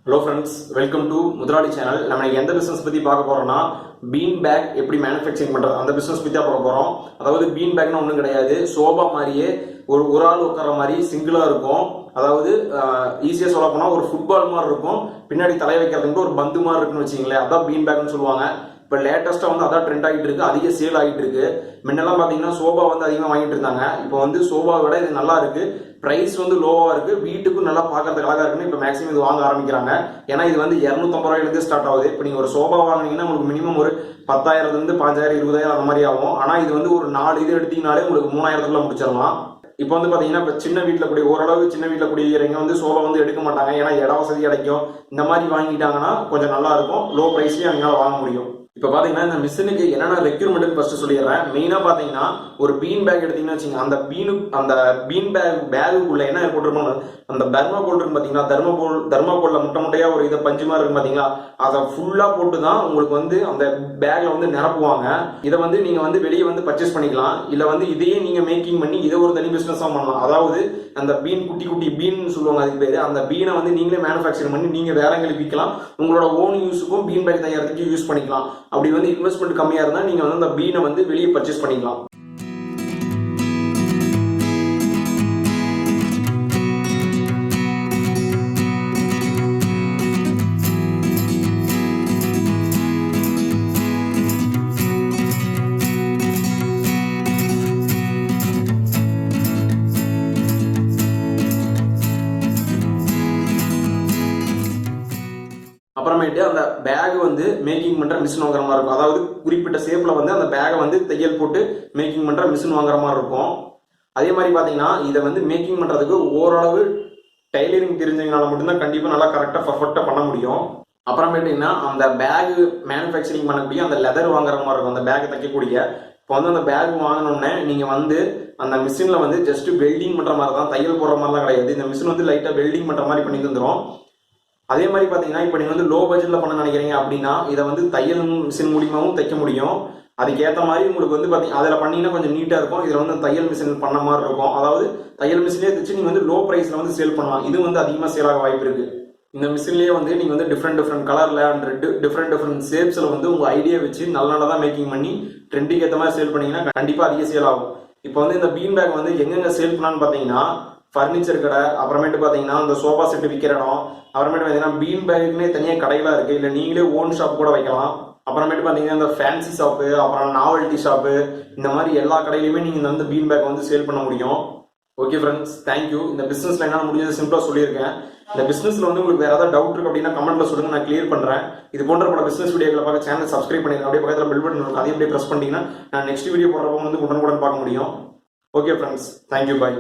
Hello friends, welcome to Muthalali channel. நம்ம எந்த business பத்தி பார்க்க போறோம்னா bean bag எப்படி manufacturing பண்றது அந்த business பத்தி பார்க்க போறோம். அதாவது bean bagனா ஒண்ணும் கிடையாது. சோபா மாதிரியே ஒரு ஆள் உட்கார மாதிரி சிங்கிளா இருக்கும். அதாவது ஈஸியா சொல்ல போனா ஒரு ஃபுட்பால் மாதிரி இருக்கும். பின்னாடி தலை வைக்கிறதுக்கு ஒரு பந்து மாதிரி இருக்குன்னு வச்சுங்களேன். அதான் bean bagனு சொல்லுவாங்க. இப்போ லேட்டஸ்ட்டாக வந்து அதான் ட்ரெண்ட் ஆகிட்டு இருக்கு, அதிக சேல் ஆகிட்டு இருக்கு. முன்னெல்லாம் பார்த்தீங்கன்னா சோபா வந்து அதிகமாக வாங்கிட்டு இருந்தாங்க. இப்போ வந்து சோபாவை விட இது நல்லா இருக்கு, ப்ரைஸ் வந்து லோவாக இருக்கு, வீட்டுக்கும் நல்லா பார்க்கறதுக்கு அழகாக இருக்குன்னு இப்போ மேக்ஸிமம் இது வாங்க ஆரம்பிக்கிறாங்க. ஏன்னா இது வந்து 250 ரூபாயிலேருந்து ஸ்டார்ட் ஆகுது. இப்போ நீங்கள் ஒரு சோபா வாங்கினீங்கன்னா உங்களுக்கு மினிமம் ஒரு 10,000 5,000 20,000 அந்த மாதிரி ஆகும். ஆனால் இது வந்து ஒரு 4 இது எடுத்தீங்கனாலே உங்களுக்கு 3,000 முடிச்சிடலாம். இப்போ வந்து பார்த்தீங்கன்னா இப்போ சின்ன வீட்டில் கூடிய ஓரளவு சின்ன வீட்டில் குடியிருக்கிறவங்க வந்து சோபா வந்து எடுக்க மாட்டாங்க. ஏன்னா இட வசதி கிடைக்கும். இந்த மாதிரி வாங்கிட்டாங்கன்னா கொஞ்சம் நல்லா இருக்கும், லோ ப்ரைஸ்லேயும் அவங்களால வாங்க முடியும். இப்போ பார்த்தீங்கன்னா இந்த மிஷினுக்கு என்னென்ன ரெக்யூர்மெண்ட் ஃபர்ஸ்ட் சொல்லிடுறேன். மெயினாக பார்த்தீங்கன்னா ஒரு பீன் பேக் எடுத்தீங்கன்னா வச்சுங்க, அந்த பீன் பேக்குள்ள என்ன போட்டிருப்பாங்க, அந்த தர்மாகோல் இருக்கு பார்த்தீங்களா, தர்மாகோல்ல முட்டையா ஒரு இதை பஞ்சு மாதிரி இருக்கு பார்த்தீங்களா, அதை ஃபுல்லாக போட்டு தான் உங்களுக்கு வந்து அந்த பேக்ல வந்து நிரப்புவாங்க. இதை வந்து நீங்கள் வந்து வெளியே வந்து பர்ச்சேஸ் பண்ணிக்கலாம், இல்லை வந்து இதையே நீங்கள் மேக்கிங் பண்ணி இதை ஒரு தனி பிஸ்னஸாக பண்ணலாம். அதாவது அந்த பீன் குட்டி பீன் சொல்லுவாங்க அதுக்கு பேர், அந்த பீனை வந்து நீங்களே மேனுஃபேக்சர் பண்ணி நீங்கள் வேற எங்களுக்கு விற்கலாம். உங்களோட ஓன் யூஸுக்கும் பீன் பேக் தயாரிக்கிறதுக்கு யூஸ் பண்ணிக்கலாம். அப்படி வந்து இன்வெஸ்ட்மெண்ட் கம்மியா இருந்தா நீங்க வந்து அந்த பீனை வந்து வெளியே பர்ச்சேஸ் பண்ணிக்கலாம். அப்புறமேட்டு அந்த பேக் வந்து மேக்கிங் பண்ற மிஷின் வாங்குற மாதிரி இருக்கும். அதாவது குறிப்பிட்ட ஷேப்ல வந்து அந்த பேகை வந்து தையல் போட்டு மேக்கிங் பண்ற மிஷின் வாங்குற மாதிரி இருக்கும். அதே மாதிரி பாத்தீங்கன்னா இதை வந்து மேக்கிங் பண்றதுக்கு ஓரளவு டைலரிங் தெரிஞ்சவங்களால மட்டும்தான் கண்டிப்பா நல்லா கரெக்டா பர்ஃபெக்டா பண்ண முடியும். அப்புறமேட்டுங்கன்னா அந்த பேக் மேனுஃபேக்சரிங் பண்ணக்கூடிய அந்த லெதர் வாங்குற மாதிரி இருக்கும், அந்த பேக் தைக்கக்கூடிய. இப்போ வந்து அந்த பேக் வாங்கினோடனே நீங்க வந்து அந்த மிஷின்ல வந்து ஜஸ்ட் வெல்டிங் பண்ற மாதிரி தான், தையல் போடுற மாதிரிலாம் கிடையாது. இந்த மிஷின் வந்து லைட்டா வெல்டிங் பண்ற மாதிரி பண்ணி தந்துடும். அதே மாதிரி பார்த்தீங்கன்னா இப்போ நீங்கள் வந்து லோ பட்ஜெட்டில் பண்ண நினைக்கிறீங்க அப்படின்னா இதை வந்து தையல் மிஷின் மூலியமாகவும் தைக்க முடியும். அதுக்கேற்ற மாதிரி உங்களுக்கு வந்து பார்த்தீங்கன்னா அதில் பண்ணிங்கன்னா கொஞ்சம் நீட்டாக இருக்கும். இதில் வந்து தையல் மிஷின் பண்ண மாதிரி இருக்கும். அதாவது தையல் மிஷினே தைச்சு நீங்கள் வந்து லோ ப்ரைஸில் வந்து சேல் பண்ணலாம். இது வந்து அதிகமாக சேல் ஆக வாய்ப்பு இருக்குது. இந்த மிஷின்லேயே வந்து நீங்கள் வந்து டிஃப்ரெண்ட் கலரில் அண்ட் டிஃப்ரெண்ட் ஷேப்ஸில் வந்து உங்கள் ஐடியா வச்சு நல்லதாக மேக்கிங் பண்ணி ட்ரெண்டுக்கு ஏற்ற மாதிரி சேல் பண்ணிங்கன்னா கண்டிப்பாக அதிக சேல் ஆகும். இப்போ வந்து இந்த பீன் பேக் வந்து எங்கெங்கே சேல் பண்ணலான்னு பார்த்தீங்கன்னா ஃபர்னிச்சர் கடை, அப்புறமேட்டு பார்த்தீங்கன்னா இந்த சோஃபா செட்டு விற்கிற இடம், அப்புறமேட்டு பார்த்தீங்கன்னா பீன் பேக்குன்னே தனியாக கடைகளாக இருக்குது, இல்லை நீங்களே ஓன் ஷாப் கூட வைக்கலாம். அப்புறமேட்டு பார்த்தீங்கன்னா இந்த ஃபேன்சி ஷாப்பு, அப்புறம் நாவல்ட்டி ஷாப்பு, இந்த மாதிரி எல்லா கடையிலையுமே நீங்கள் இந்த வந்து பீன் பேக் வந்து சேல் பண்ண முடியும். Okay friends, thank you. இந்த பிஸ்னஸில் என்ன முடிஞ்சது சிம்பிளாக சொல்லியிருக்கேன். இந்த பிஸ்னஸில் வந்து உங்களுக்கு வேறு ஏதாவது டவுட் இருக்கு அப்படின்னா கமெண்ட்டில் சொல்லுங்கள், நான் கிளியர் பண்ணுறேன். இது போன்ற பல பிஸ்னஸ் வீடியோக்களை பார்க்க சேனல் சப்ஸ்கிரைப் பண்ணிடுங்க. அப்படியே பக்கத்தில் பெல் பட்டன் இருக்கும், அதையும் அப்படியே ப்ரெஸ் பண்ணிட்டீங்கன்னா நான் நெக்ஸ்ட் வீடியோ போடுறப்போ வந்து உடனுக்குடன் பார்க்க முடியும். ஓகே ஃப்ரெண்ட்ஸ், தேங்க்யூ, பாய்.